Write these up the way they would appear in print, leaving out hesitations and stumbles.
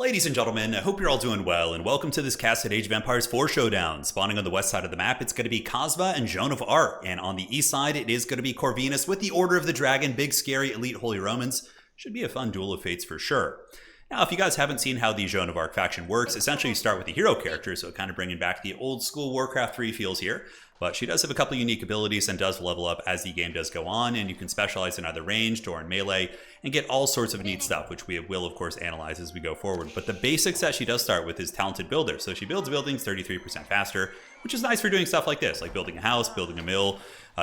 Ladies and gentlemen, I hope you're all doing well, and welcome to this cast at Age of Empires 4 showdown. Spawning on the west side of the map, it's going to be Cosva and Joan of Arc, and on the east side, it is going to be Corvinus with the Order of the Dragon, big scary elite Holy Romans. Should be a fun duel of fates for sure. Now, if you guys haven't seen how the Joan of Arc faction works, essentially you start with the hero character, so kind of bringing back the old school Warcraft 3 feels here. But she does have a couple unique abilities and does level up as the game does go on, and you can specialize in either ranged or in melee and get all sorts of neat stuff, which we will of course analyze as we go forward. But the basics that she does start with is Talented Builder. So she builds buildings 33% faster, which is nice for doing stuff like this, like building a house, building a mill,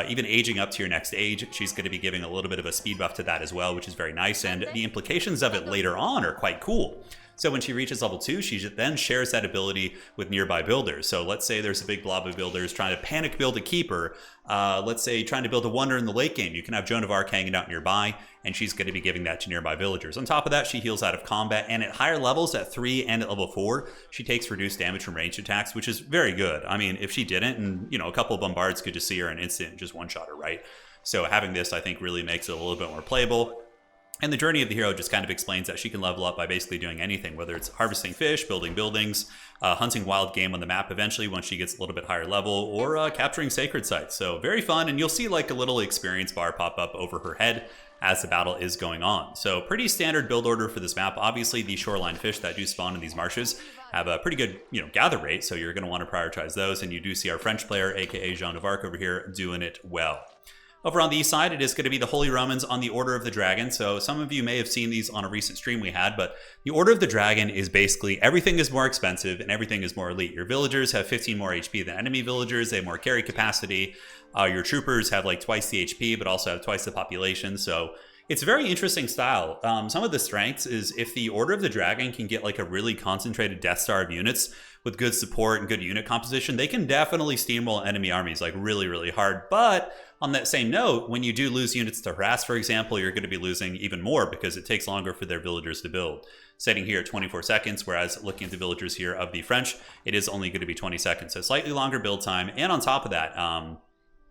even aging up to your next age. She's going to be giving a little bit of a speed buff to that as well, which is very nice, and the implications of it later on are quite cool. So when she reaches level 2, she then shares that ability with nearby builders. So let's say there's a big blob of builders trying to panic build a keeper. Let's say trying to build a wonder in the late game. You can have Joan of Arc hanging out nearby, and she's going to be giving that to nearby villagers. On top of that, she heals out of combat, and at higher levels, at 3 and at level 4, she takes reduced damage from ranged attacks, which is very good. I mean, if she didn't, and a couple of bombards could just see her in an instant and just one-shot her, right? So having this, I think, really makes it a little bit more playable. And the journey of the hero just kind of explains that she can level up by basically doing anything, whether it's harvesting fish, building buildings, hunting wild game on the map eventually once she gets a little bit higher level, or capturing sacred sites. So very fun, and you'll see like a little experience bar pop up over her head as the battle is going on. So pretty standard build order for this map. Obviously, the shoreline fish that do spawn in these marshes have a pretty good gather rate, so you're going to want to prioritize those, and you do see our French player, aka Joan of Arc over here, doing it well. Over on the east side, it is going to be the Holy Romans on the Order of the Dragon. So some of you may have seen these on a recent stream we had, but the Order of the Dragon is basically everything is more expensive and everything is more elite. Your villagers have 15 more HP than enemy villagers. They have more carry capacity. Your troopers have like twice the HP, but also have twice the population. So it's a very interesting style. Some of the strengths is if the Order of the Dragon can get like a really concentrated Death Star of units with good support and good unit composition, they can definitely steamroll enemy armies like really, really hard. But on that same note, when you do lose units to harass, for example, you're going to be losing even more because it takes longer for their villagers to build. Sitting here at 24 seconds, whereas looking at the villagers here of the French, it is only going to be 20 seconds. So slightly longer build time. And on top of that,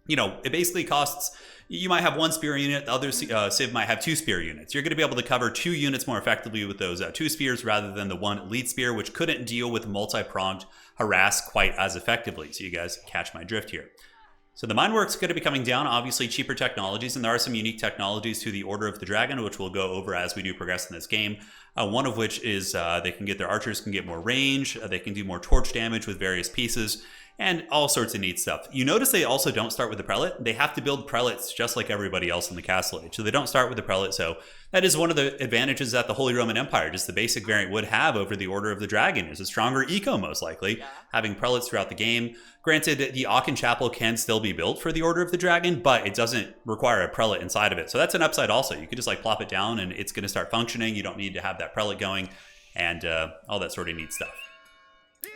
it basically costs, you might have one spear unit, the other Civ might have 2 spear units. You're going to be able to cover 2 units more effectively with those 2 spears rather than the 1 elite spear, which couldn't deal with multi-pronged harass quite as effectively. So you guys catch my drift here. So the mine work's going to be coming down, obviously cheaper technologies, and there are some unique technologies to the Order of the Dragon, which we'll go over as we do progress in this game. One of which is their archers can get more range, they can do more torch damage with various pieces, and all sorts of neat stuff. You notice they also don't start with the prelate. They have to build prelates just like everybody else in the castle age. So they don't start with the prelate. So that is one of the advantages that the Holy Roman Empire, just the basic variant, would have over the Order of the Dragon, is a stronger eco, most likely, having prelates throughout the game. Granted, the Aachen Chapel can still be built for the Order of the Dragon, but it doesn't require a prelate inside of it. So that's an upside also. You could just like plop it down and it's going to start functioning. You don't need to have that prelate going and all that sort of neat stuff.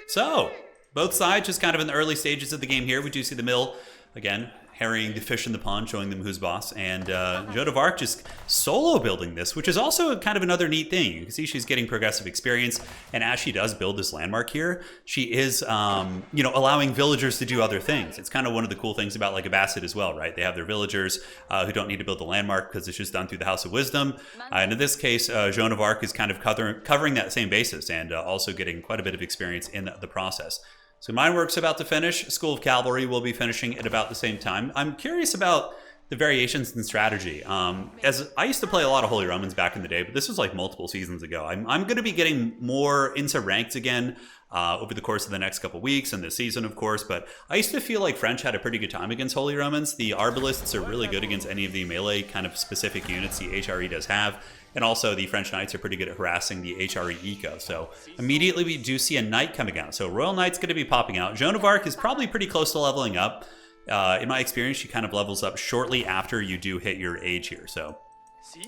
So both sides just kind of in the early stages of the game here. We do see the mill, again, harrying the fish in the pond, showing them who's boss. And Joan of Arc just solo building this, which is also kind of another neat thing. You can see she's getting progressive experience. And as she does build this landmark here, she is, allowing villagers to do other things. It's kind of one of the cool things about like Abbasid as well, right? They have their villagers who don't need to build the landmark because it's just done through the House of Wisdom. And in this case, Joan of Arc is kind of covering that same basis and also getting quite a bit of experience in the process. So mine work's about to finish. School of Cavalry will be finishing at about the same time. I'm curious about the variations in strategy. As I used to play a lot of Holy Romans back in the day, but this was like multiple seasons ago. I'm going to be getting more into ranked again over the course of the next couple weeks and this season, of course. But I used to feel like French had a pretty good time against Holy Romans. The Arbalists are really good against any of the melee kind of specific units the HRE does have. And also the French Knights are pretty good at harassing the HRE eco. So immediately we do see a Knight coming out. So Royal Knight's going to be popping out. Joan of Arc is probably pretty close to leveling up. In my experience, she kind of levels up shortly after you do hit your age here. So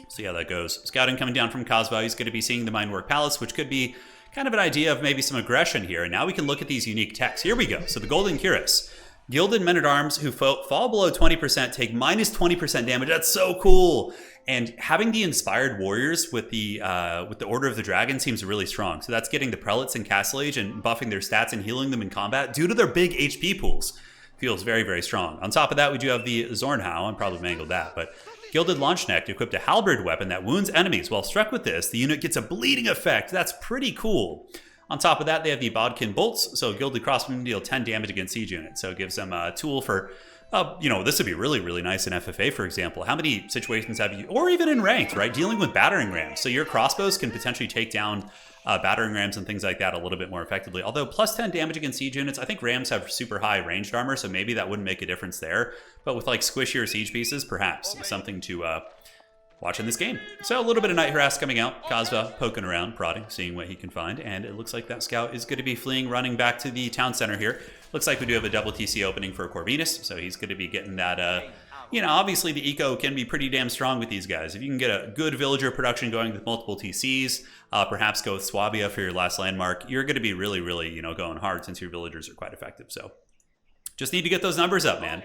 see how that goes. Scouting coming down from Cosva. He's going to be seeing the Minework Palace, which could be kind of an idea of maybe some aggression here. And now we can look at these unique techs. Here we go. So the Golden Cuirass. Gilded Men-at-Arms who fall below 20% take minus 20% damage. That's so cool. And having the Inspired Warriors with the Order of the Dragon seems really strong. So that's getting the Prelates in Castle Age and buffing their stats and healing them in combat due to their big HP pools. Feels very, very strong. On top of that, we do have the Zornhau. I probably mangled that, but Gilded Launchneck equipped a halberd weapon that wounds enemies. While struck with this, the unit gets a bleeding effect. That's pretty cool. On top of that, they have the Bodkin Bolts, so Gilded Crossbowmen deal 10 damage against siege units. So it gives them a tool for, this would be really, really nice in FFA, for example. How many situations have you, or even in ranked, right? Dealing with battering rams. So your crossbows can potentially take down battering rams and things like that a little bit more effectively. Although plus 10 damage against siege units, I think rams have super high ranged armor, so maybe that wouldn't make a difference there. But with like squishier siege pieces, perhaps something to watch in this game. So a little bit of Night Harass coming out. Kazva poking around, prodding, seeing what he can find. And it looks like that scout is going to be fleeing, running back to the town center here. Looks like we do have a double TC opening for Corvinus, so he's going to be getting that, obviously the eco can be pretty damn strong with these guys. If you can get a good villager production going with multiple TCs, perhaps go with Swabia for your last landmark, you're going to be really, really, going hard since your villagers are quite effective. So just need to get those numbers up, man.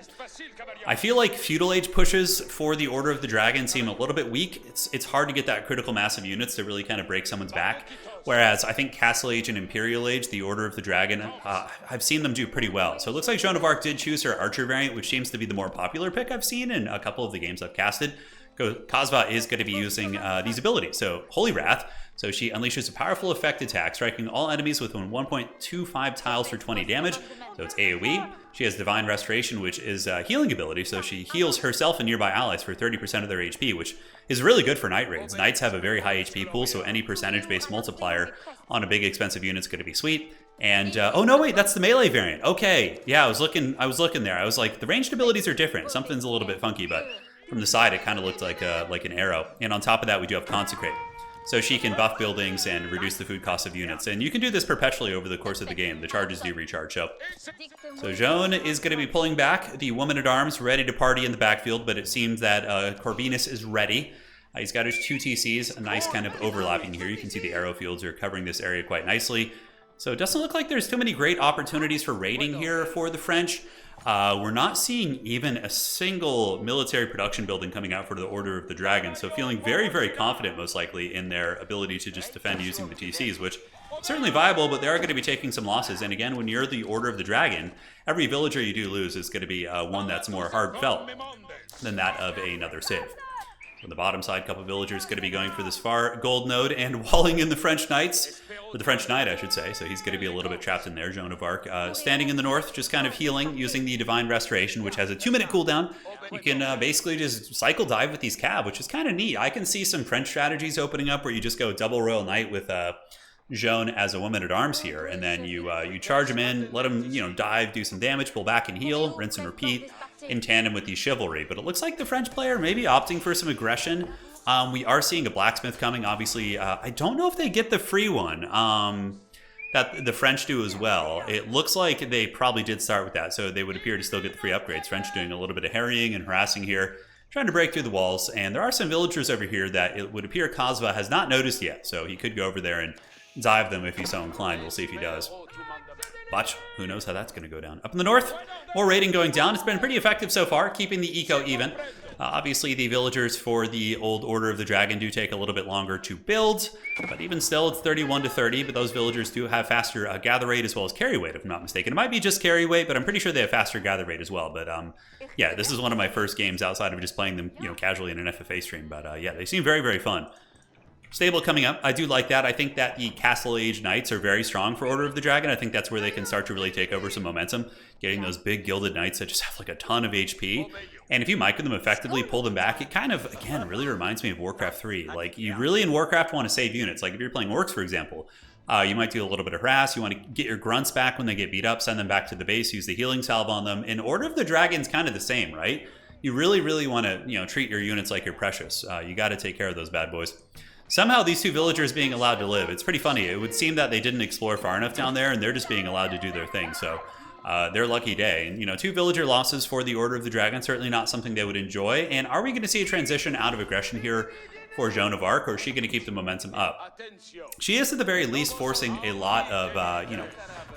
I feel like Feudal Age pushes for the Order of the Dragon seem a little bit weak. It's hard to get that critical mass of units to really kind of break someone's back. Whereas I think Castle Age and Imperial Age, the Order of the Dragon, I've seen them do pretty well. So it looks like Joan of Arc did choose her Archer variant, which seems to be the more popular pick I've seen in a couple of the games I've casted. Kazva is going to be using these abilities. So Holy Wrath. So she unleashes a powerful effect attack, striking all enemies within 1.25 tiles for 20 damage. So it's AoE. She has Divine Restoration, which is a healing ability. So she heals herself and nearby allies for 30% of their HP, which is really good for Knight raids. Knights have a very high HP pool, so any percentage-based multiplier on a big expensive unit is going to be sweet. And oh no, wait, that's the melee variant. Okay, yeah, I was looking there. I was like, the ranged abilities are different. Something's a little bit funky, but from the side, it kind of looked like an arrow. And on top of that, we do have Consecrate. So she can buff buildings and reduce the food cost of units. And you can do this perpetually over the course of the game. The charges do recharge. So Joan is going to be pulling back. The Woman-at-Arms ready to party in the backfield, but it seems that Corvinus is ready. He's got his 2 TCs, a nice kind of overlapping here. You can see the arrow fields are covering this area quite nicely. So it doesn't look like there's too many great opportunities for raiding here for the French. We're not seeing even a single military production building coming out for the Order of the Dragon, so feeling very, very confident, most likely, in their ability to just defend using the TCs, which is certainly viable, but they are going to be taking some losses. And again, when you're the Order of the Dragon, every villager you do lose is going to be one that's more hard felt than that of another save. On the bottom side, a couple villagers going to be going for this far gold node and walling in the French Knights, or the French Knight, I should say. So he's going to be a little bit trapped in there. Joan of Arc standing in the north, just kind of healing using the Divine Restoration, which has a 2-minute cooldown. You can basically just cycle dive with these cav, which is kind of neat. I can see some French strategies opening up where you just go double Royal Knight with Joan as a Woman-at-Arms here, and then you charge them in, let them dive, do some damage, pull back and heal, rinse and repeat, in tandem with the Chivalry. But it looks like the French player may be opting for some aggression. We are seeing a blacksmith coming, obviously. I don't know if they get the free one that the French do as well. It looks like they probably did start with that, so they would appear to still get the free upgrades. French doing a little bit of harrying and harassing here, trying to break through the walls. And there are some villagers over here that it would appear Kazva has not noticed yet, so he could go over there and dive them if he's so inclined. We'll see if he does. Watch, who knows how that's going to go down. Up in the north, more raiding going down. It's been pretty effective so far, keeping the eco even. Obviously, the villagers for the old Order of the Dragon do take a little bit longer to build, but even still, it's 31 to 30, but those villagers do have faster gather rate as well as carry weight, if I'm not mistaken. It might be just carry weight, but I'm pretty sure they have faster gather rate as well. But yeah, this is one of my first games outside of just playing them casually in an FFA stream, but yeah, they seem very, very fun. Stable coming up. I do like that. I think that the Castle Age Knights are very strong for Order of the Dragon. I think that's where they can start to really take over some momentum, getting those big gilded knights that just have like a ton of HP. And if you micro them effectively, pull them back, it kind of, again, really reminds me of Warcraft 3. Like, you really in Warcraft want to save units. Like, if you're playing Orcs, for example, you might do a little bit of harass. You want to get your grunts back when they get beat up, send them back to the base, use the healing salve on them. In Order of the Dragon's kind of the same, right? You really, really want to, treat your units like you're precious. You got to take care of those bad boys. Somehow these two villagers being allowed to live. It's pretty funny. It would seem that they didn't explore far enough down there, and they're just being allowed to do their thing. So their lucky day. And, 2 villager losses for the Order of the Dragon, certainly not something they would enjoy. And are we going to see a transition out of aggression here for Joan of Arc, or is she going to keep the momentum up? She is at the very least forcing a lot of,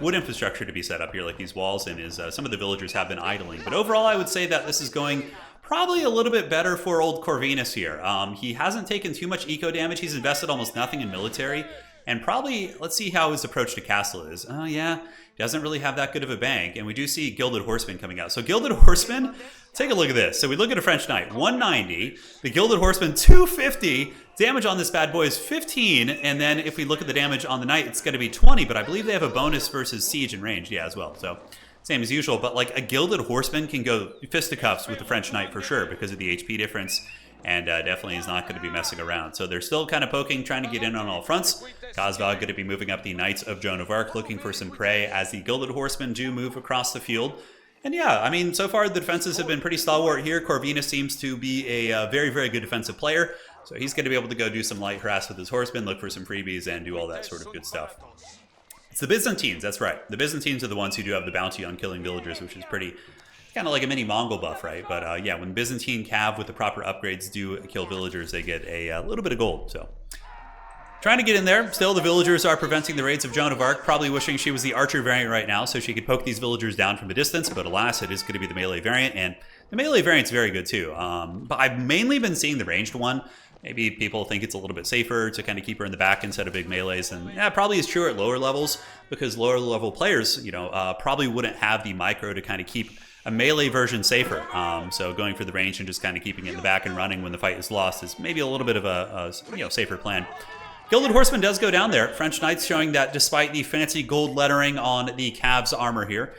wood infrastructure to be set up here, like these walls, and some of the villagers have been idling. But overall, I would say that this is going probably a little bit better for old Corvinus here. He hasn't taken too much eco damage. He's invested almost nothing in military. And probably, let's see how his approach to castle is. Oh yeah, he doesn't really have that good of a bank. And we do see Gilded Horseman coming out. So Gilded Horseman, take a look at this. So we look at a French Knight, 190. The Gilded Horseman, 250. Damage on this bad boy is 15. And then if we look at the damage on the Knight, it's going to be 20. But I believe they have a bonus versus siege and range, yeah, as well. So same as usual. But like a Gilded Horseman can go fisticuffs with the French Knight for sure because of the HP difference. And definitely is not going to be messing around. So they're still kind of poking, trying to get in on all fronts. Kazva going to be moving up the Knights of Joan of Arc, looking for some prey as the Gilded Horsemen do move across the field. And yeah, I mean, so far the defenses have been pretty stalwart here. Corvinus seems to be a very, very good defensive player. So he's going to be able to go do some light harass with his horsemen, look for some freebies, and do all that sort of good stuff. It's the Byzantines, that's right. The Byzantines are the ones who do have the bounty on killing villagers, which is pretty... kind of like a mini Mongol buff, right? But yeah, when Byzantine Cav with the proper upgrades do kill villagers, they get a little bit of gold. So trying to get in there. Still, the villagers are preventing the raids of Joan of Arc, probably wishing she was the archer variant right now so she could poke these villagers down from a distance. But alas, it is going to be the melee variant, and the melee variant's very good too. But I've mainly been seeing the ranged one. Maybe people think it's a little bit safer to kind of keep her in the back instead of big melees. And yeah, probably is true at lower levels because lower level players, you know, probably wouldn't have the micro to kind of keep a melee version safer. So going for the range and just kind of keeping it in the back and running when the fight is lost is maybe a little bit of a safer plan. Gilded Horseman does go down there. French Knights showing that despite the fancy gold lettering on the Cavs armor here,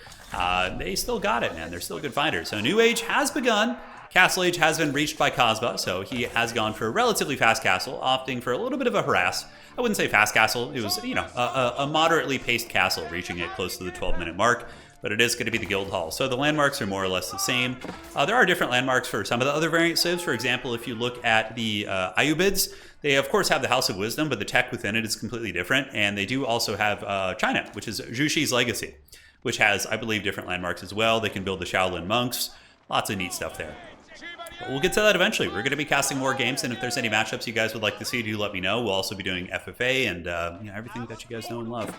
they still got it, man. They're still good fighters. So New Age has begun. Castle Age has been reached by Kazva, so he has gone for a relatively fast castle, opting for a little bit of a harass. I wouldn't say fast castle. It was, you know, a moderately paced castle, reaching it close to the 12-minute mark. But it is going to be the Guild Hall. So the landmarks are more or less the same. There are different landmarks for some of the other variant civs. For example, if you look at the Ayyubids, they of course have the House of Wisdom, but the tech within it is completely different. And they do also have China, which is Jushi's Legacy, which has, I believe, different landmarks as well. They can build the Shaolin monks. Lots of neat stuff there. But we'll get to that eventually. We're going to be casting more games, and if there's any matchups you guys would like to see, do let me know. We'll also be doing FFA and everything that you guys know and love.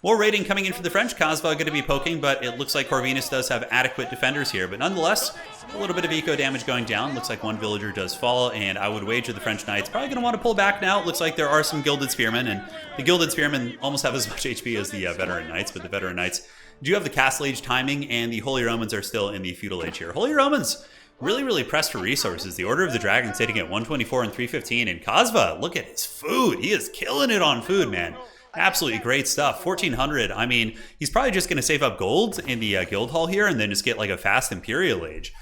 More raiding coming in for the French. Kazva going to be poking, but it looks like Corvinus does have adequate defenders here. But nonetheless, a little bit of eco damage going down. Looks like one villager does fall, and I would wager the French Knights probably going to want to pull back now. It looks like there are some Gilded Spearmen, and the Gilded Spearmen almost have as much HP as the Veteran Knights, but the Veteran Knights do have the Castle Age timing, and the Holy Romans are still in the Feudal Age here. Holy Romans really, really pressed for resources. The Order of the Dragon sitting at 124 and 315, and Kazva, look at his food. He is killing it on food, man. Absolutely great stuff. 1400. I mean, he's probably just going to save up gold in the guild hall here and then just get like a fast Imperial Age.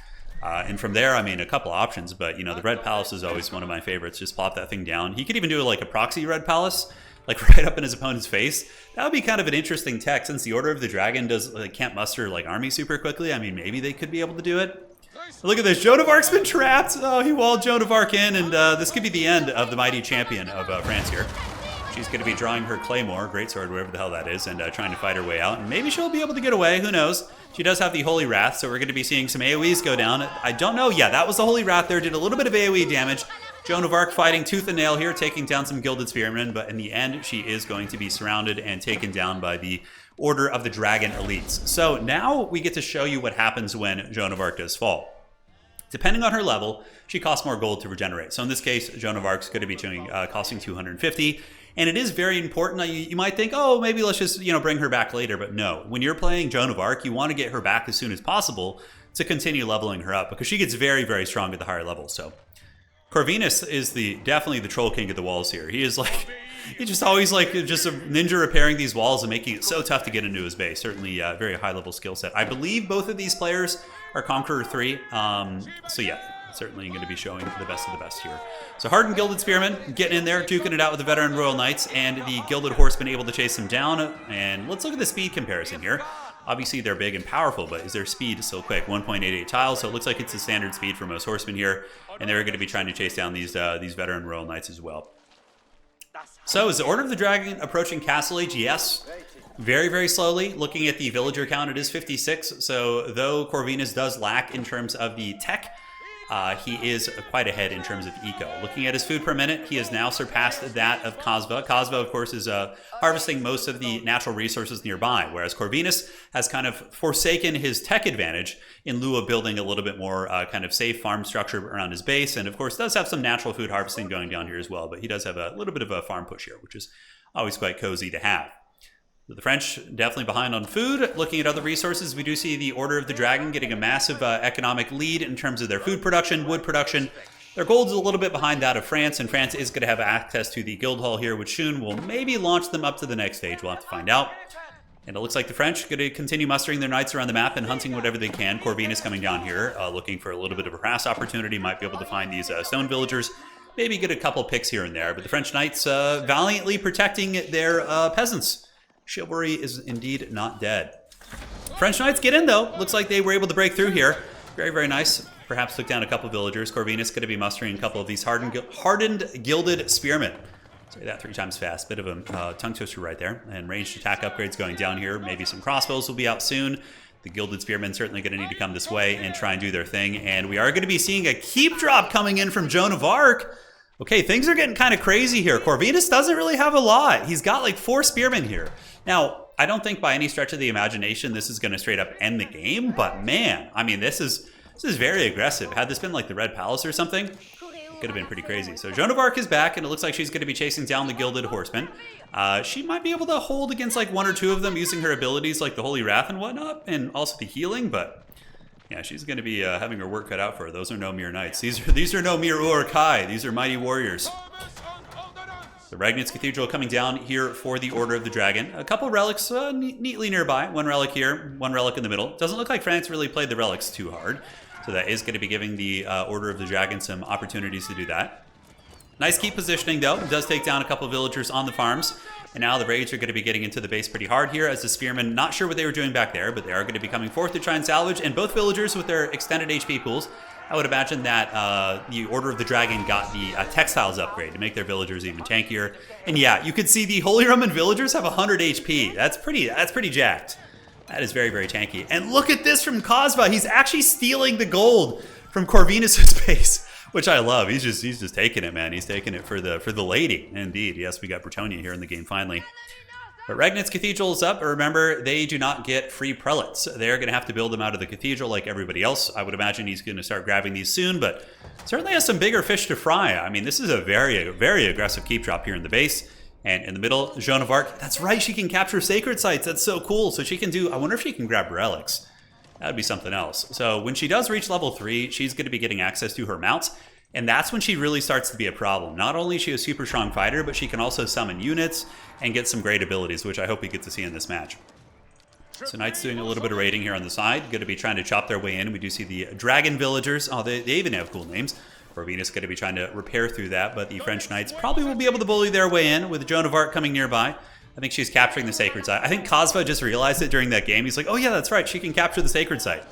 And from there, I mean, a couple options, but you know, the Red Palace is always one of my favorites. Just plop that thing down. He could even do like a proxy Red Palace, like right up in his opponent's face. That would be kind of an interesting tech since the Order of the Dragon can't muster like army super quickly. I mean, maybe they could be able to do it. Look at this. Joan of Arc's been trapped. Oh, he walled Joan of Arc in, and this could be the end of the mighty champion of France here. She's going to be drawing her Claymore, Greatsword, whatever the hell that is, and trying to fight her way out. And maybe she'll be able to get away. Who knows? She does have the Holy Wrath, so we're going to be seeing some AoEs go down. I don't know. Yeah, that was the Holy Wrath there. Did a little bit of AoE damage. Joan of Arc fighting tooth and nail here, taking down some Gilded Spearmen. But in the end, she is going to be surrounded and taken down by the Order of the Dragon elites. So now we get to show you what happens when Joan of Arc does fall. Depending on her level, she costs more gold to regenerate. So in this case, Joan of Arc's going to be costing 250. And it is very important. You might think, oh, maybe let's just bring her back later. But no, when you're playing Joan of Arc, you want to get her back as soon as possible to continue leveling her up because she gets very, very strong at the higher levels. So Corvinus is definitely the troll king of the walls here. He is like, he's just always like just a ninja repairing these walls and making it so tough to get into his base. Certainly a very high level skill set. I believe both of these players are Conqueror 3. So yeah. Certainly going to be showing the best of the best here. So Hardened Gilded Spearmen getting in there, duking it out with the Veteran Royal Knights, and the Gilded Horsemen able to chase them down. And let's look at the speed comparison here. Obviously, they're big and powerful, but is their speed still quick? 1.88 tiles, so it looks like it's the standard speed for most horsemen here. And they're going to be trying to chase down these Veteran Royal Knights as well. So is the Order of the Dragon approaching Castle Age? Yes. Very, very slowly. Looking at the villager count, it is 56. So though Corvinus does lack in terms of the tech, he is quite ahead in terms of eco. Looking at his food per minute, he has now surpassed that of Kazva. Kazva, of course, is harvesting most of the natural resources nearby, whereas Corvinus has kind of forsaken his tech advantage in lieu of building a little bit more kind of safe farm structure around his base, and of course does have some natural food harvesting going down here as well, but he does have a little bit of a farm push here, which is always quite cozy to have. The French definitely behind on food. Looking at other resources, we do see the Order of the Dragon getting a massive economic lead in terms of their food production, wood production. Their gold is a little bit behind that of France, and France is going to have access to the guild hall here, which soon will maybe launch them up to the next stage. We'll have to find out. And it looks like the French are going to continue mustering their knights around the map and hunting whatever they can. Corvinus coming down here, looking for a little bit of a harass opportunity. Might be able to find these stone villagers. Maybe get a couple picks here and there. But the French knights valiantly protecting their peasants. Chivalry is indeed not dead. French knights get in, though. Looks like they were able to break through here. Very, very nice. Perhaps took down a couple villagers. Corvinus going to be mustering a couple of these hardened gilded spearmen. Say that 3 times fast. Bit of a tongue twister right there. And ranged attack upgrades going down here. Maybe some crossbows will be out soon. The gilded spearmen certainly going to need to come this way and try and do their thing. And we are going to be seeing a keep drop coming in from Joan of Arc. Okay, things are getting kind of crazy here. Corvinus doesn't really have a lot. He's got like 4 spearmen here. Now, I don't think by any stretch of the imagination this is going to straight up end the game, but man, I mean, this is very aggressive. Had this been like the Red Palace or something, it could have been pretty crazy. So Joan of Arc is back, and it looks like she's going to be chasing down the Gilded Horsemen. She might be able to hold against like 1 or 2 of them using her abilities like the Holy Wrath and whatnot, and also the healing, but yeah, she's going to be having her work cut out for her. Those are no mere knights. These are no mere Urukai. These are mighty warriors. The Regnitz Cathedral coming down here for the Order of the Dragon. A couple relics neatly nearby. 1 relic here, 1 relic in the middle. Doesn't look like France really played the relics too hard. So that is going to be giving the Order of the Dragon some opportunities to do that. Nice keep positioning, though. It does take down a couple of villagers on the farms. And now the Raids are going to be getting into the base pretty hard here as the Spearmen, not sure what they were doing back there, but they are going to be coming forth to try and salvage. And both villagers with their extended HP pools, I would imagine that the Order of the Dragon got the textiles upgrade to make their villagers even tankier. And yeah, you could see the Holy Roman villagers have 100 HP. That's pretty jacked. That is very, very tanky. And look at this from Cosva. He's actually stealing the gold from Corvinus' base, which I love. He's just taking it, man. He's taking it for the lady. Indeed. Yes, we got Bretonia here in the game finally. But Regnitz Cathedral is up. Remember, they do not get free prelates. They're going to have to build them out of the cathedral like everybody else. I would imagine he's going to start grabbing these soon, but certainly has some bigger fish to fry. I mean, this is a very, very aggressive keep drop here in the base. And in the middle, Joan of Arc. That's right, she can capture sacred sites. That's so cool. So she can do, I wonder if she can grab relics. That would be something else. So when she does reach level 3, she's going to be getting access to her mounts. And that's when she really starts to be a problem. Not only is she a super strong fighter, but she can also summon units and get some great abilities, which I hope we get to see in this match. So Knights doing a little bit of raiding here on the side. Going to be trying to chop their way in. We do see the Dragon Villagers. Oh, they even have cool names. Corvinus going to be trying to repair through that, but the French Knights probably will be able to bully their way in with Joan of Arc coming nearby. I think she's capturing the Sacred Site. I think Cosva just realized it during that game. He's like, oh yeah, that's right, she can capture the Sacred Site.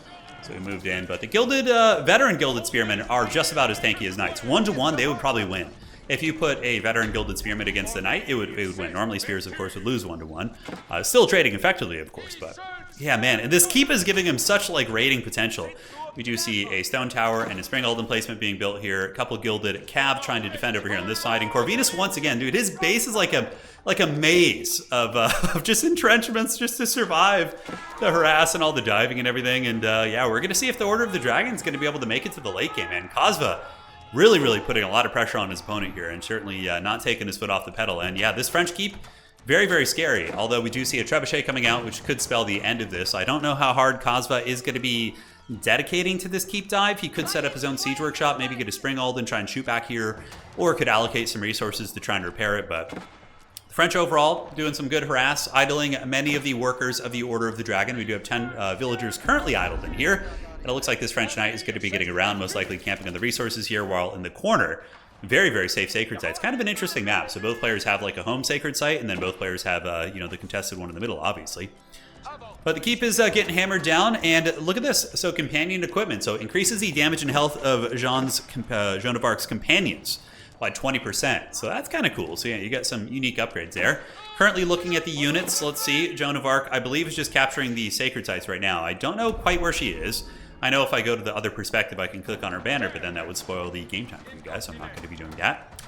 So we moved in, but the gilded, veteran gilded spearmen are just about as tanky as knights. 1-to-1, they would probably win. If you put a veteran gilded spearman against the knight, it would win. Normally spears, of course, would lose 1-to-1. Still trading effectively, of course, but yeah, man. And this keep is giving him such like raiding potential. We do see a stone tower and a spring golden placement being built here. A couple gilded cav trying to defend over here on this side. And Corvinus once again, dude, his base is like a maze of just entrenchments just to survive the harass and all the diving and everything. And yeah, we're gonna see if the Order of the Dragon is gonna be able to make it to the late game. And Cosva really, really putting a lot of pressure on his opponent here, and certainly not taking his foot off the pedal. And yeah, this French keep, very, very scary. Although we do see a trebuchet coming out, which could spell the end of this. I don't know how hard Cosva is going to be dedicating to this keep dive. He could set up his own siege workshop, maybe get a springald and try and shoot back here, or could allocate some resources to try and repair it. But the French overall doing some good harass, idling many of the workers of the Order of the Dragon. We do have 10 villagers currently idled in here. And it looks like this French knight is going to be getting around, most likely camping on the resources here, while in the corner, very, very safe sacred site. It's kind of an interesting map. So both players have like a home sacred site, and then both players have, you know, the contested one in the middle, obviously. But the keep is getting hammered down, and look at this. So companion equipment. So increases the damage and health of Joan of Arc's companions by 20%. So that's kind of cool. So yeah, you got some unique upgrades there. Currently looking at the units. Let's see. Joan of Arc, I believe, is just capturing the sacred sites right now. I don't know quite where she is. I know if I go to the other perspective, I can click on her banner, but then that would spoil the game time for you guys, so I'm not going to be doing that.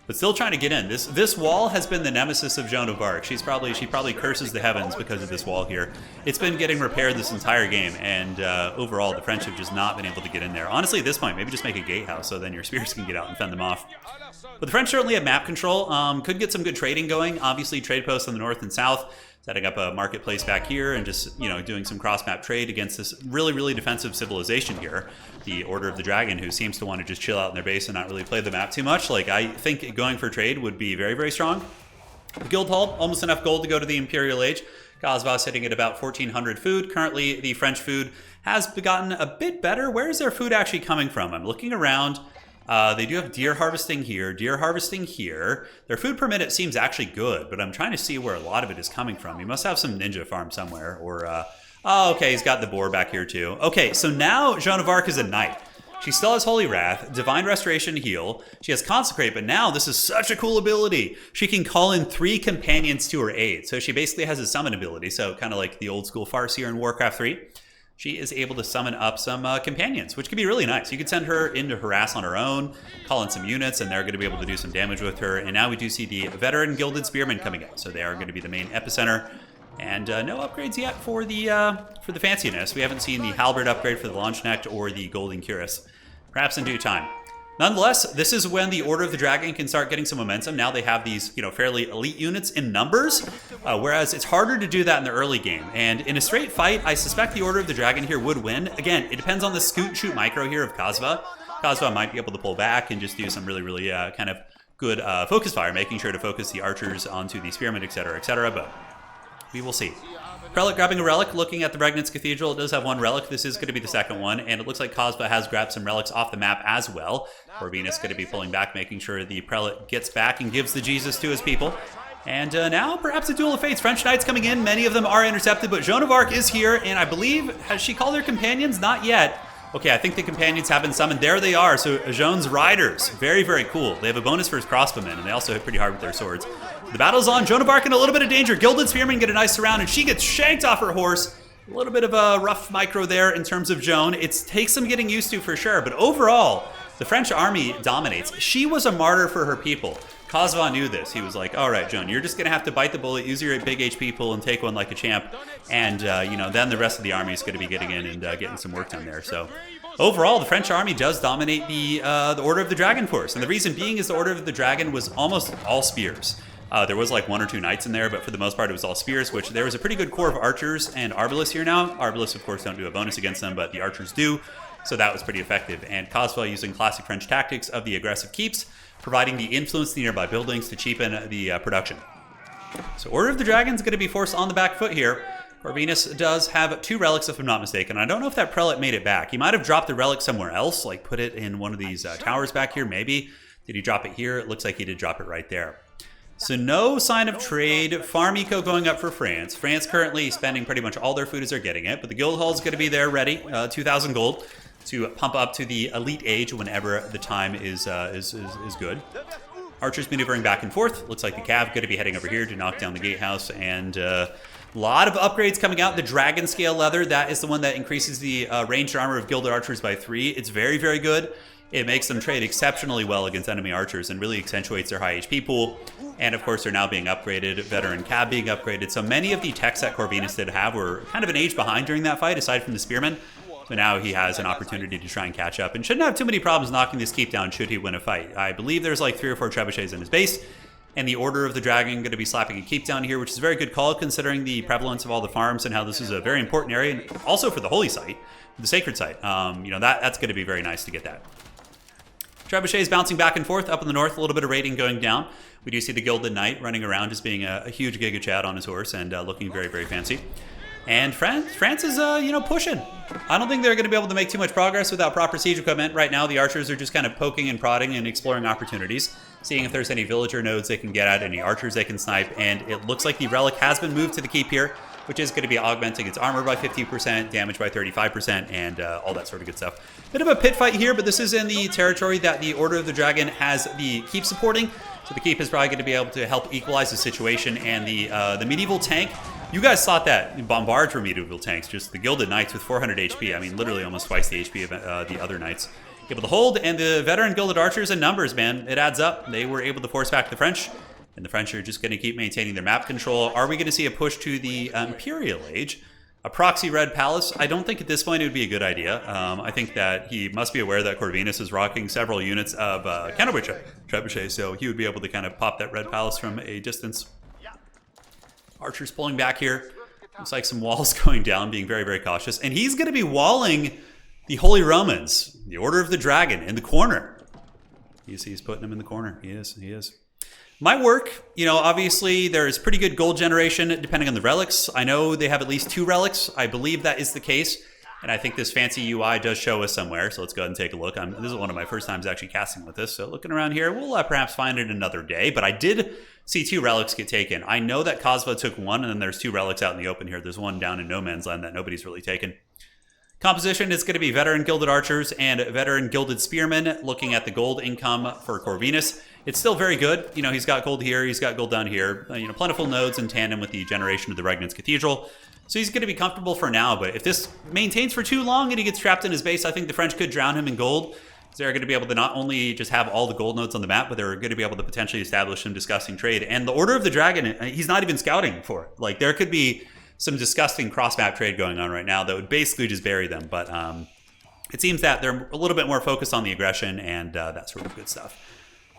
But still trying to get in. This wall has been the nemesis of Joan of Arc. She probably curses the heavens because of this wall here. It's been getting repaired this entire game, and overall, the French have just not been able to get in there. Honestly, at this point, maybe just make a gatehouse so then your spears can get out and fend them off. But the French certainly have map control. Could get some good trading going. Obviously, trade posts on the north and south, setting up a marketplace back here and just, doing some cross-map trade against this really, really defensive civilization here. The Order of the Dragon, who seems to want to just chill out in their base and not really play the map too much. Like, I think going for trade would be very, very strong. The Guild Hall, almost enough gold to go to the Imperial Age. Kazva sitting at about 1,400 food. Currently, the French food has gotten a bit better. Where is their food actually coming from? I'm looking around. They do have deer harvesting here, deer harvesting here. Their food per minute seems actually good, but I'm trying to see where a lot of it is coming from. He must have some ninja farm somewhere, or, oh, okay, he's got the boar back here too. Okay, so now Joan of Arc is a knight. She still has Holy Wrath, Divine Restoration Heal. She has Consecrate, but now this is such a cool ability. She can call in 3 companions to her aid. So she basically has a summon ability, so kind of like the old school farce here in Warcraft 3. She is able to summon up some companions, which could be really nice. You could send her in to harass on her own, call in some units, and they're going to be able to do some damage with her. And now we do see the Veteran Gilded Spearmen coming out, so they are going to be the main epicenter. And no upgrades yet for the fanciness. We haven't seen the Halberd upgrade for the Launchnecht or the Golden Cuirass. Perhaps in due time. Nonetheless, this is when the Order of the Dragon can start getting some momentum. Now they have these, fairly elite units in numbers, whereas it's harder to do that in the early game. And in a straight fight, I suspect the Order of the Dragon here would win. Again, it depends on the scoot shoot micro here of Kazva. Kazva might be able to pull back and just do some really, really kind of good focus fire, making sure to focus the archers onto the spearmen, etc., but we will see. Prelate grabbing a relic, looking at the Regnitz Cathedral. It does have 1 relic. This is going to be the second one, and it looks like Kazva has grabbed some relics off the map as well. Corvinus going to be pulling back, making sure the Prelate gets back and gives the Jesus to his people. And now, perhaps a duel of fates. French knights coming in. Many of them are intercepted, but Joan of Arc is here, and I believe, has she called her companions? Not yet. Okay, I think the companions have been summoned. There they are. So Joan's riders. Very, very cool. They have a bonus for his crossbowmen, and they also hit pretty hard with their swords. The battle's on. Joan of Arc in a little bit of danger. Gilded Spearmen get a nice surround, and she gets shanked off her horse. A little bit of a rough micro there in terms of Joan. It takes some getting used to for sure, but overall, the French army dominates. She was a martyr for her people. Kazva knew this. He was like, all right, Joan, you're just going to have to bite the bullet, use your big HP pool, and take one like a champ. And, then the rest of the army is going to be getting in and getting some work done there. So overall, the French army does dominate the Order of the Dragon force. And the reason being is the Order of the Dragon was almost all spears. There was like 1 or 2 knights in there, but for the most part it was all spears, which there was a pretty good core of archers and Arbalists here now. Arbalists, of course, don't do a bonus against them, but the archers do. So that was pretty effective. And Kazva using classic French tactics of the aggressive keeps, providing the influence to nearby buildings to cheapen the production. So Order of the Dragon is going to be forced on the back foot here. Corvinus does have 2 relics, if I'm not mistaken. I don't know if that Prelate made it back. He might have dropped the relic somewhere else, like put it in one of these towers back here, maybe. Did he drop it here? It looks like he did drop it right there. So no sign of trade. Farm eco going up for France. France currently spending pretty much all their food as they're getting it, but the Guild Hall is going to be there ready, 2,000 gold, to pump up to the elite age whenever the time is good. Archers maneuvering back and forth. Looks like the Cav going to be heading over here to knock down the gatehouse, and a lot of upgrades coming out. The Dragon Scale Leather, that is the one that increases the ranged armor of Gilded Archers by 3. It's very, very good. It makes them trade exceptionally well against enemy archers and really accentuates their high HP pool. And of course, they're now being upgraded, Veteran Cab being upgraded. So many of the techs that Corvinus did have were kind of an age behind during that fight, aside from the Spearmen. So now he has an opportunity to try and catch up and shouldn't have too many problems knocking this keep down should he win a fight. I believe there's like 3 or 4 trebuchets in his base. And the Order of the Dragon going to be slapping a keep down here, which is a very good call considering the prevalence of all the farms and how this is a very important area. And also for the holy site, the sacred site. That's going to be very nice to get that. Trebuchets bouncing back and forth up in the north, a little bit of raiding going down. We do see the Gilded Knight running around just being a huge Giga Chad on his horse and looking very, very fancy. And France is, pushing. I don't think they're going to be able to make too much progress without proper siege equipment. Right now, the archers are just kind of poking and prodding and exploring opportunities, seeing if there's any villager nodes they can get at, any archers they can snipe, and it looks like the relic has been moved to the keep here, which is going to be augmenting its armor by 50%, damage by 35%, and all that sort of good stuff. Bit of a pit fight here, but this is in the territory that the Order of the Dragon has the keep supporting, so the keep is probably going to be able to help equalize the situation, and the medieval tank, you guys thought that bombards were medieval tanks, just the Gilded Knights with 400 HP, I mean literally almost twice the HP of the other knights. Able to hold, and the veteran Gilded Archers in numbers, man, it adds up. They were able to force back the French, and the French are just going to keep maintaining their map control. Are we going to see a push to the Imperial Age? A proxy red palace, I don't think at this point it would be a good idea. I think that he must be aware that Corvinus is rocking several units of counterweight trebuchet, so he would be able to kind of pop that red palace from a distance. Archer's pulling back here. Looks like some walls going down, being very, very cautious. And he's going to be walling the Holy Romans, the Order of the Dragon, in the corner. He's putting them in the corner. He is. Might work. You know, obviously there's pretty good gold generation depending on the relics. I know they have at least 2 relics. I believe that is the case. And I think this fancy UI does show us somewhere. So let's go ahead and take a look. This is one of my first times actually casting with this. So looking around here, we'll perhaps find it another day. But I did see 2 relics get taken. I know that Kozva took 1, and then there's 2 relics out in the open here. There's one down in no man's land that nobody's really taken. Composition is going to be veteran gilded archers and veteran gilded spearmen. Looking at the gold income for Corvinus, it's still very good. You know, he's got gold here, he's got gold down here. You know, plentiful nodes in tandem with the generation of the Regnance Cathedral. So he's going to be comfortable for now, but if this maintains for too long and he gets trapped in his base, I think the French could drown him in gold. They're going to be able to not only just have all the gold nodes on the map, but they're going to be able to potentially establish some disgusting trade. And the Order of the Dragon, he's not even scouting for it. Like, there could be some disgusting cross-map trade going on right now that would basically just bury them. But it seems that they're a little bit more focused on the aggression and that sort of good stuff.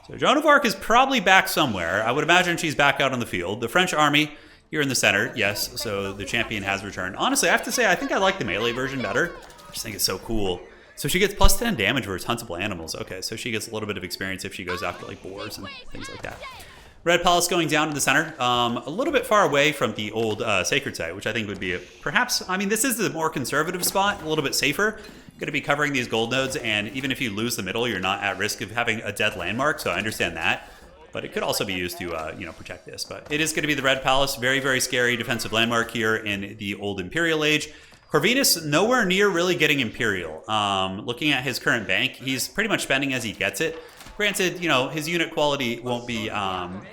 So Joan of Arc is probably back somewhere. I would imagine she's back out on the field. The French army here in the center, yes, so the champion has returned. Honestly, I have to say, I think I like the melee version better. I just think it's so cool. So she gets plus 10 damage versus huntable animals. Okay, so she gets a little bit of experience if she goes after like boars and things like that. Red Palace going down to the center, a little bit far away from the old sacred site, which I think would be perhaps, I mean, this is the more conservative spot, a little bit safer. Going to be covering these gold nodes, and even if you lose the middle, you're not at risk of having a dead landmark, so I understand that. But it could also be used to, you know, protect this. But it is going to be the Red Palace, very, very scary defensive landmark here in the old Imperial Age. Corvinus, nowhere near really getting Imperial. Looking at his current bank, he's pretty much spending as he gets it. Granted, you know, his unit quality won't be,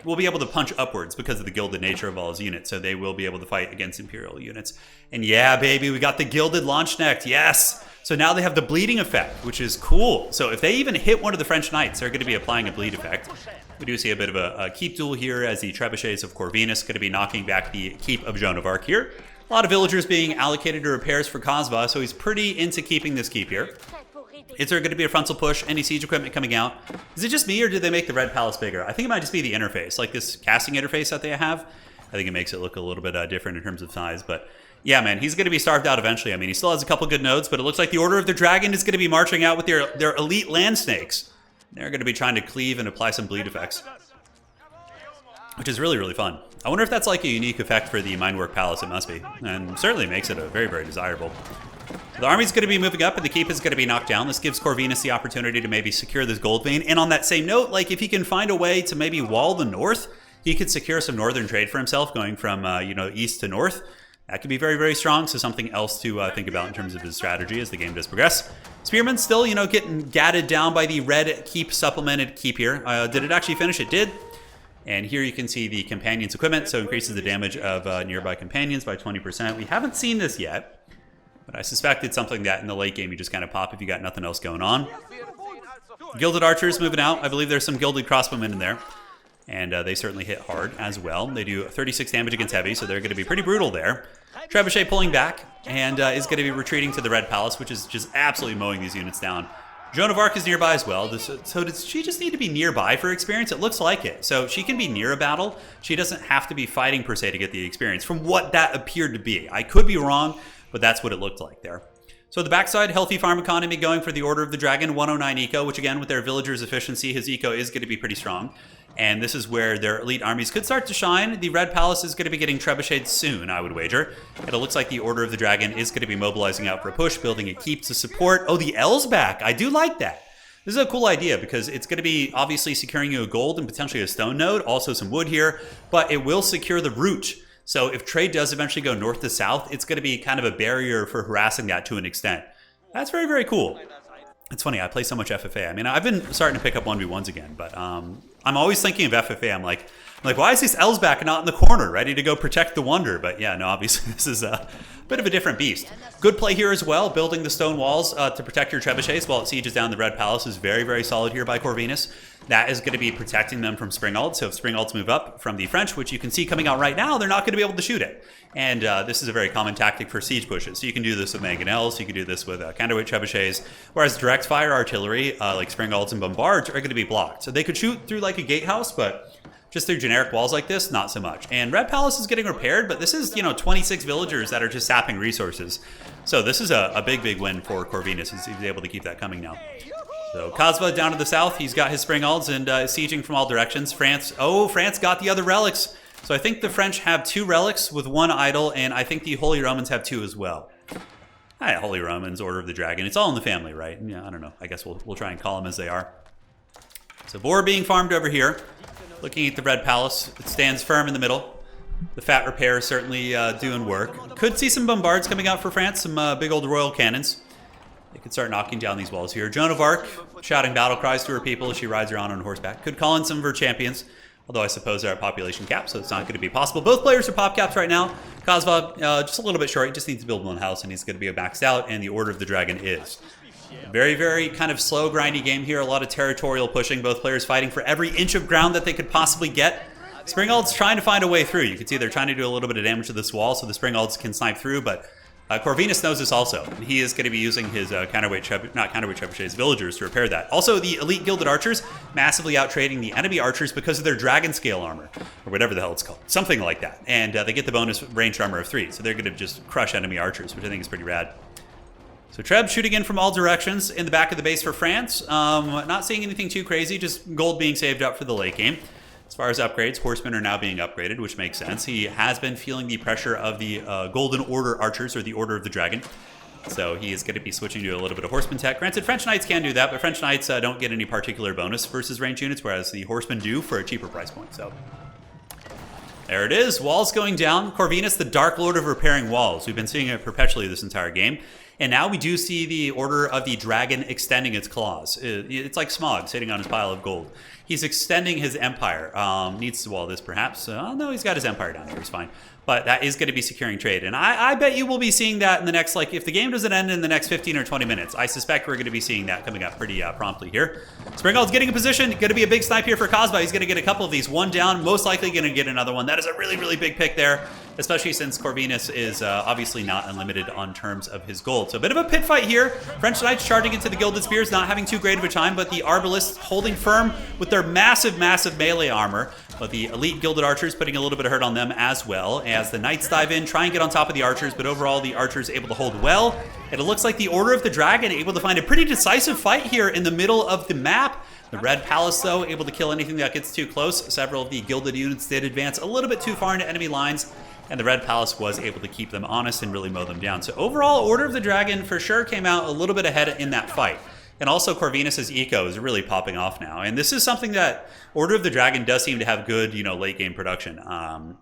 will be able to punch upwards because of the gilded nature of all his units, so they will be able to fight against Imperial units. And yeah, baby, we got the gilded Launchnecht, yes! So now they have the bleeding effect, which is cool. So if they even hit one of the French knights, they're going to be applying a bleed effect. We do see a bit of a keep duel here as the trebuchets of Corvinus going to be knocking back the keep of Joan of Arc here. A lot of villagers being allocated to repairs for Kozva, so he's pretty into keeping this keep here. Is there going to be a frontal push? Any siege equipment coming out? Is it just me, or did they make the Red Palace bigger? I think it might just be the interface, like this casting interface that they have. I think it makes it look a little bit different in terms of size, but yeah, man, he's going to be starved out eventually. I mean, he still has a couple good nodes, but it looks like the Order of the Dragon is going to be marching out with their elite land snakes. They're going to be trying to cleave and apply some bleed effects, which is really, really fun. I wonder if that's like a unique effect for the Mindwork Palace. It must be, and certainly makes it a very, very desirable. The army's going to be moving up, and the keep is going to be knocked down. This gives Corvinus the opportunity to maybe secure this gold vein. And on that same note, like if he can find a way to maybe wall the north, he could secure some northern trade for himself, going from you know, east to north. That could be very, very strong. So something else to think about in terms of his strategy as the game does progress. Spearman still, you know, getting gadded down by the red keep supplemented keep here. Did it actually finish? It did. And here you can see the companion's equipment, so increases the damage of nearby companions by 20%. We haven't seen this yet, but I suspect it's something that in the late game you just kind of pop if you got nothing else going on. Gilded archers moving out. I believe there's some gilded crossbowmen in there, and they certainly hit hard as well. They do 36 damage against heavy, so they're going to be pretty brutal there. Trebuchet pulling back, and is going to be retreating to the Red Palace, which is just absolutely mowing these units down. Joan of Arc is nearby as well. So does she just need to be nearby for experience? It looks like it. So she can be near a battle. She doesn't have to be fighting per se to get the experience, from what that appeared to be. I could be wrong, but that's what it looked like there. So the backside, healthy farm economy going for the Order of the Dragon, 109 eco, which again, with their villagers' efficiency, his eco is going to be pretty strong. And this is where their elite armies could start to shine. The Red Palace is going to be getting trebucheted soon, I would wager. And it looks like the Order of the Dragon is going to be mobilizing out for a push, building a keep to support. Oh, the L's back. I do like that. This is a cool idea because it's going to be obviously securing you a gold and potentially a stone node, also some wood here, but it will secure the route. So if trade does eventually go north to south, it's going to be kind of a barrier for harassing that to an extent. That's very, very cool. It's funny, I play so much FFA. I mean, I've been starting to pick up 1v1s again, but I'm always thinking of FFA. I'm like, Like, why is this Elsbach not in the corner, ready to go protect the Wonder? But yeah, no, obviously this is a bit of a different beast. Good play here as well, building the stone walls to protect your trebuchets while it sieges down the Red Palace is very, very solid here by Corvinus. That is going to be protecting them from Spring Alds. So if Spring Alds move up from the French, which you can see coming out right now, they're not going to be able to shoot it. And this is a very common tactic for siege pushes. So you can do this with mangonels, you can do this with counterweight trebuchets, whereas direct fire artillery, like Spring Alds and Bombards, are going to be blocked. So they could shoot through like a gatehouse, but just through generic walls like this, not so much. And Red Palace is getting repaired, but this is, 26 villagers that are just sapping resources. So this is a big, big win for Corvinus. He's able to keep that coming now. So Kazva down to the south. He's got his Spring Alds and sieging from all directions. France got the other relics. So I think the French have 2 relics with 1 idol, and I think the Holy Romans have 2 as well. Holy Romans, Order of the Dragon. It's all in the family, right? Yeah, I don't know. I guess we'll try and call them as they are. So boar being farmed over here. Looking at the Red Palace, it stands firm in the middle. The fat repair is certainly doing work. Could see some bombards coming out for France, some big old royal cannons. They could start knocking down these walls here. Joan of Arc shouting battle cries to her people as she rides around on horseback. Could call in some of her champions, although I suppose they're at population cap, so it's not going to be possible. Both players are pop caps right now. Kazva just a little bit short. He just needs to build 1 house, and he's going to be maxed out, and the Order of the Dragon is. Very, very kind of slow, grindy game here. A lot of territorial pushing. Both players fighting for every inch of ground that they could possibly get. Spring Alds trying to find a way through. You can see they're trying to do a little bit of damage to this wall so the Spring Alds can snipe through, but Corvinus knows this also. He is going to be using his his villagers to repair that. Also, the elite gilded archers massively out-trading the enemy archers because of their dragon scale armor, or whatever the hell it's called. Something like that. And they get the bonus ranged armor of 3, so they're going to just crush enemy archers, which I think is pretty rad. So Treb shooting in from all directions in the back of the base for France. Not seeing anything too crazy, just gold being saved up for the late game. As far as upgrades, horsemen are now being upgraded, which makes sense. He has been feeling the pressure of the Golden Order archers, or the Order of the Dragon. So he is going to be switching to a little bit of horseman tech. Granted, French Knights can do that, but French Knights don't get any particular bonus versus ranged units, whereas the horsemen do for a cheaper price point. So there it is. Walls going down. Corvinus, the Dark Lord of repairing walls. We've been seeing it perpetually this entire game. And now we do see the Order of the Dragon extending its claws. It's like Smog sitting on his pile of gold. He's extending his empire. Needs to wall this perhaps. No, he's got his empire down here. He's fine. But that is going to be securing trade. And I bet you will be seeing that in the next, if the game doesn't end in the next 15 or 20 minutes, I suspect we're going to be seeing that coming up pretty promptly here. Springald's getting a position. Going to be a big snipe here for Kazva. He's going to get a couple of these. 1 down. Most likely going to get another one. That is a really, really big pick there, especially since Corvinus is obviously not unlimited on terms of his gold. So a bit of a pit fight here. French Knights charging into the Gilded Spears, not having too great of a time, but the Arbalists holding firm with their massive, massive melee armor. But the elite Gilded Archers putting a little bit of hurt on them as well, as the Knights dive in, try and get on top of the Archers, but overall the Archers able to hold well. And it looks like the Order of the Dragon able to find a pretty decisive fight here in the middle of the map. The Red Palace, though, able to kill anything that gets too close. Several of the Gilded units did advance a little bit too far into enemy lines, and the Red Palace was able to keep them honest and really mow them down. So overall, Order of the Dragon for sure came out a little bit ahead in that fight. And also Corvinus' eco is really popping off now. And this is something that Order of the Dragon does seem to have good, late game production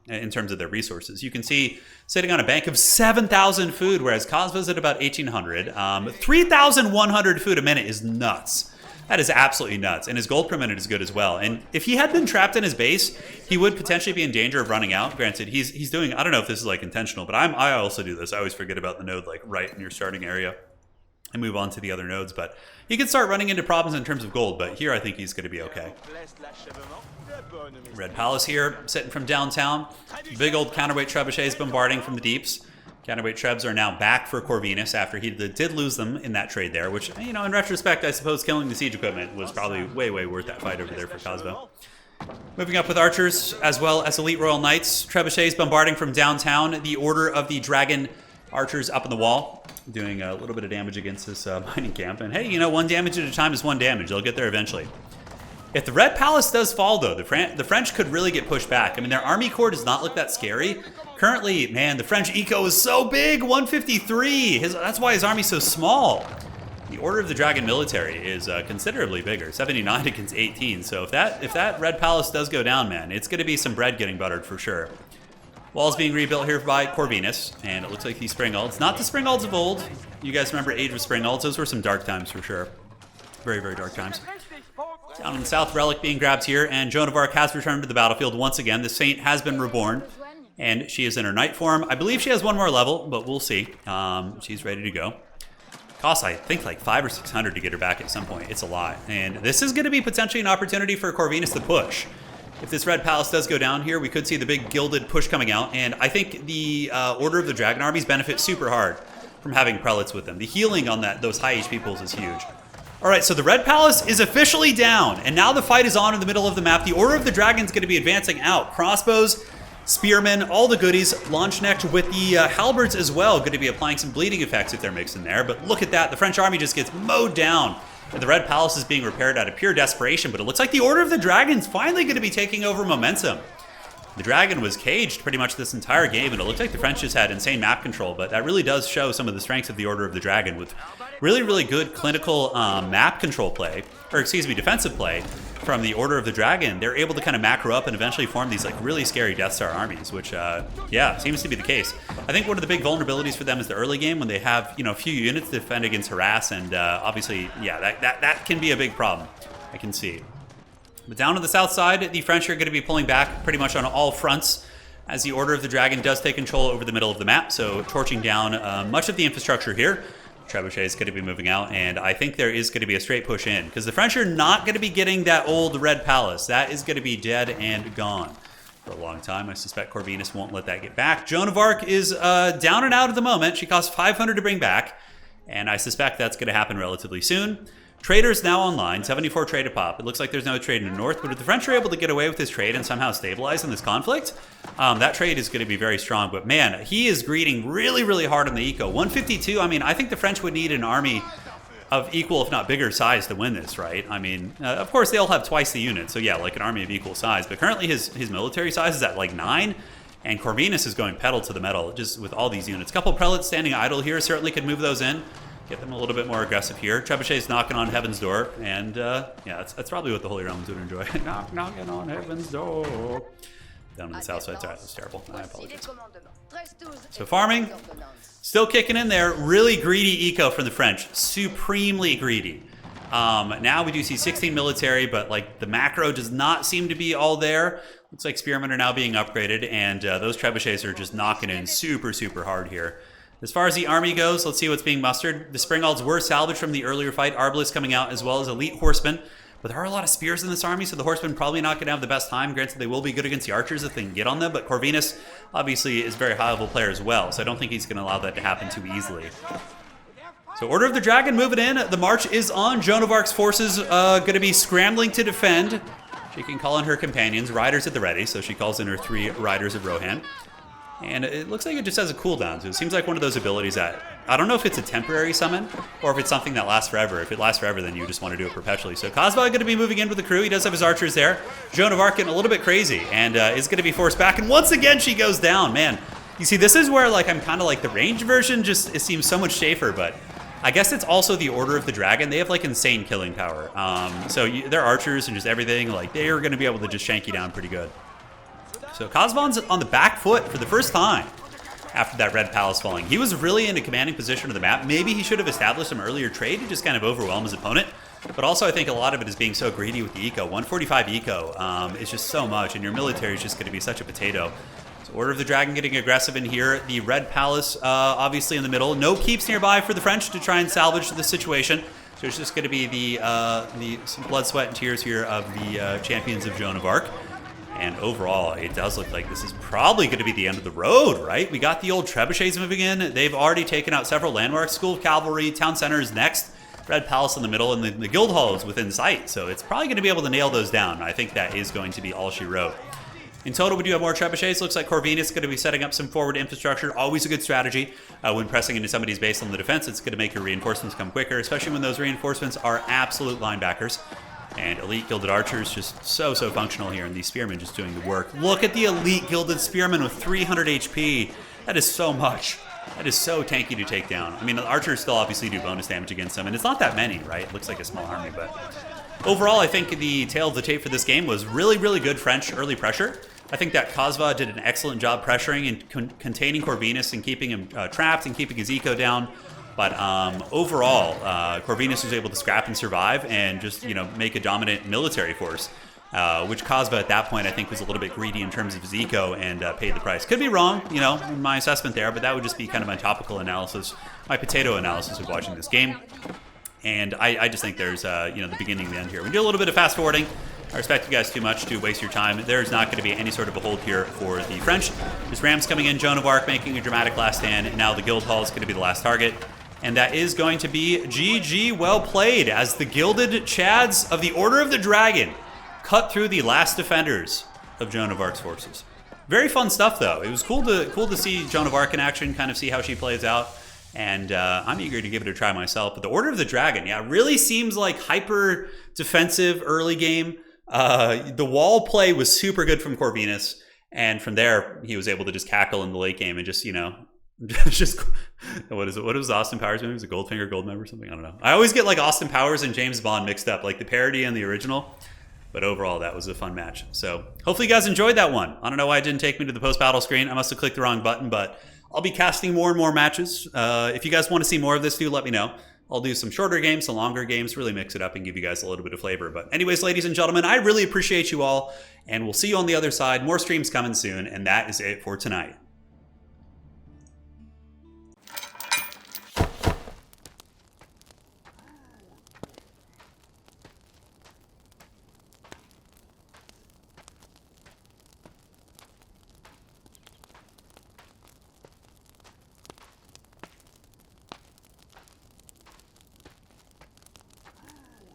in terms of their resources. You can see sitting on a bank of 7,000 food, whereas Kazva's at about 1,800. 3,100 food a minute is nuts. That is absolutely nuts. And his gold per minute is good as well. And if he had been trapped in his base, he would potentially be in danger of running out. Granted, he's doing, I don't know if this is intentional, but I also do this. I always forget about the node right in your starting area and move on to the other nodes, but he could start running into problems in terms of gold, but here I think he's going to be okay. Red Palace here, sitting from downtown. Big old counterweight trebuchets bombarding from the deeps. Counterweight trebs are now back for Corvinus after he did lose them in that trade there, which, in retrospect, I suppose killing the siege equipment was probably way, way worth that fight over there for Kazva. Moving up with archers, as well as elite royal knights. Trebuchets bombarding from downtown. The Order of the Dragon archers up in the wall, doing a little bit of damage against this mining camp. And hey, 1 damage at a time is 1 damage. They'll get there eventually. If the Red Palace does fall, though, the French could really get pushed back. I mean, their army corps does not look that scary. Currently, man, the French eco is so big, 153. That's why his army's so small. The Order of the Dragon military is considerably bigger, 79 against 18. So if that Red Palace does go down, man, it's going to be some bread getting buttered for sure. Walls being rebuilt here by Corvinus, and it looks like these Springalds. Not the Springalds of old. You guys remember Age of Springalds? Those were some dark times for sure. Very, very dark times. Down in the south, Relic being grabbed here, and Joan of Arc has returned to the battlefield once again. The Saint has been reborn, and she is in her knight form. I believe she has one more level, but we'll see. She's ready to go. Costs, I think, like 500 or 600 to get her back at some point. It's a lot. And this is going to be potentially an opportunity for Corvinus to push. If this Red Palace does go down here, we could see the big gilded push coming out. And I think the Order of the Dragon armies benefit super hard from having prelates with them. The healing on those high HP pools is huge. All right, so the Red Palace is officially down, and now the fight is on in the middle of the map. The Order of the Dragon is going to be advancing out. Crossbows, spearmen, all the goodies. Launchnecht with the halberds as well. Going to be applying some bleeding effects if they're mixing there. But look at that. The French army just gets mowed down. And the Red Palace is being repaired out of pure desperation. But it looks like the Order of the Dragon is finally going to be taking over momentum. The Dragon was caged pretty much this entire game, and it looked like the French just had insane map control, but that really does show some of the strengths of the Order of the Dragon with really, really good clinical map control play, or excuse me, defensive play from the Order of the Dragon. They're able to kind of macro up and eventually form these like really scary Death Star armies, which, yeah, seems to be the case. I think one of the big vulnerabilities for them is the early game when they have, you know, a few units to defend against harass, and obviously, yeah, that can be a big problem, I can see. But down on the south side, the French are going to be pulling back pretty much on all fronts as the Order of the Dragon does take control over the middle of the map, so torching down much of the infrastructure here. Trebuchet is going to be moving out, and I think there is going to be a straight push in, because the French are not going to be getting that old Red Palace. That is going to be dead and gone for a long time. I suspect Corvinus won't let that get back. Joan of Arc is down and out at the moment. She costs 500 to bring back, and I suspect that's going to happen relatively soon. Traders now online, 74 trade a pop. It looks like there's no trade in the north, but if the French are able to get away with this trade and somehow stabilize in this conflict, that trade is going to be very strong. But man, he is greeting really, really hard on the eco. 152, I mean, I think the French would need an army of equal, if not bigger size to win this, right? I mean, of course, they'll have twice the units, so yeah, like an army of equal size. But currently his military size is at like 9, and Corvinus is going pedal to the metal just with all these units. A couple prelates standing idle here certainly could move those in. Get them a little bit more aggressive here. Trebuchet's knocking on Heaven's Door, and yeah, that's probably what the Holy Realms would enjoy. Knocking on Heaven's Door. Down on the south side, sorry, that's terrible. I apologize. So farming, still kicking in there. Really greedy eco from the French. Supremely greedy. Now we do see 16 military, but like the macro does not seem to be all there. Looks like spearmen are now being upgraded, and those trebuchets are just knocking in super, super hard here. As far as the army goes, let's see what's being mustered. The Springalds were salvaged from the earlier fight. Arbalest coming out, as well as elite horsemen. But there are a lot of spears in this army, so the horsemen probably not going to have the best time. Granted, they will be good against the archers if they can get on them, but Corvinus obviously is a very high-level player as well, so I don't think he's going to allow that to happen too easily. So Order of the Dragon moving in. The march is on. Joan of Arc's forces going to be scrambling to defend. She can call in her companions, riders at the ready, so she calls in her 3 riders of Rohan. And it looks like it just has a cooldown, so it seems like one of those abilities that, I don't know if it's a temporary summon, or if it's something that lasts forever. If it lasts forever, then you just want to do it perpetually. So Cosmo going to be moving in with the crew. He does have his archers there. Joan of Arc getting a little bit crazy, and is going to be forced back. And once again, she goes down. Man, you see, this is where like I'm kind of like the ranged version, just it seems so much safer, but I guess it's also the Order of the Dragon. They have like insane killing power. So they're archers and just everything, like they are going to be able to just shank you down pretty good. So Cosmon's on the back foot for the first time after that Red Palace falling. He was really in a commanding position of the map. Maybe he should have established some earlier trade to just kind of overwhelm his opponent. But also I think a lot of it is being so greedy with the eco. 145 eco is just so much, and your military is just going to be such a potato. So Order of the Dragon getting aggressive in here. The Red Palace obviously in the middle. No keeps nearby for the French to try and salvage the situation. So it's just going to be the some blood, sweat, and tears here of the champions of Joan of Arc. And overall, it does look like this is probably going to be the end of the road, right? We got the old trebuchets moving in. They've already taken out several landmarks. School of Cavalry, Town Center is next. Red Palace in the middle, and the Guild Hall is within sight. So it's probably going to be able to nail those down. I think that is going to be all she wrote. In total, we do have more trebuchets. Looks like Corvinus is going to be setting up some forward infrastructure. Always a good strategy. When pressing into somebody's base on the defense, it's going to make your reinforcements come quicker, especially when those reinforcements are absolute linebackers. And elite gilded archers just so functional here, and these spearmen just doing the work. Look at the elite gilded spearmen with 300 HP. That is so much. That is so tanky to take down. I mean, the archers still obviously do bonus damage against them, and it's not that many, right? It looks like a small army, but overall, I think the tale of the tape for this game was really, really good French early pressure. I think that Kosva did an excellent job pressuring and containing Corvinus and keeping him trapped and keeping his eco down. But overall, Corvinus was able to scrap and survive and just, make a dominant military force. Which Cosva at that point I think was a little bit greedy in terms of his eco and paid the price. Could be wrong, in my assessment there, but that would just be kind of my topical analysis, my potato analysis of watching this game. And I just think there's, the beginning and the end here. We do a little bit of fast forwarding. I respect you guys too much to waste your time. There's not going to be any sort of a hold here for the French. There's Rams coming in, Joan of Arc making a dramatic last stand, and now the Guild Hall is going to be the last target. And that is going to be GG, well played, as the Gilded Chads of the Order of the Dragon cut through the last defenders of Joan of Arc's forces. Very fun stuff, though. It was cool to see Joan of Arc in action, kind of see how she plays out. And I'm eager to give it a try myself. But the Order of the Dragon, really seems like hyper defensive early game. The wall play was super good from Corvinus. And from there, he was able to just cackle in the late game and just, just what is it? What was Austin Powers movie? Was it Goldfinger, Goldmember, or something? I don't know. I always get like Austin Powers and James Bond mixed up, like the parody and the original. But overall, that was a fun match. So hopefully you guys enjoyed that one. I don't know why it didn't take me to the post-battle screen. I must have clicked the wrong button, but I'll be casting more and more matches. If you guys want to see more of this, do let me know. I'll do some shorter games, some longer games, really mix it up and give you guys a little bit of flavor. But anyways, ladies and gentlemen, I really appreciate you all, and we'll see you on the other side. More streams coming soon, and that is it for tonight.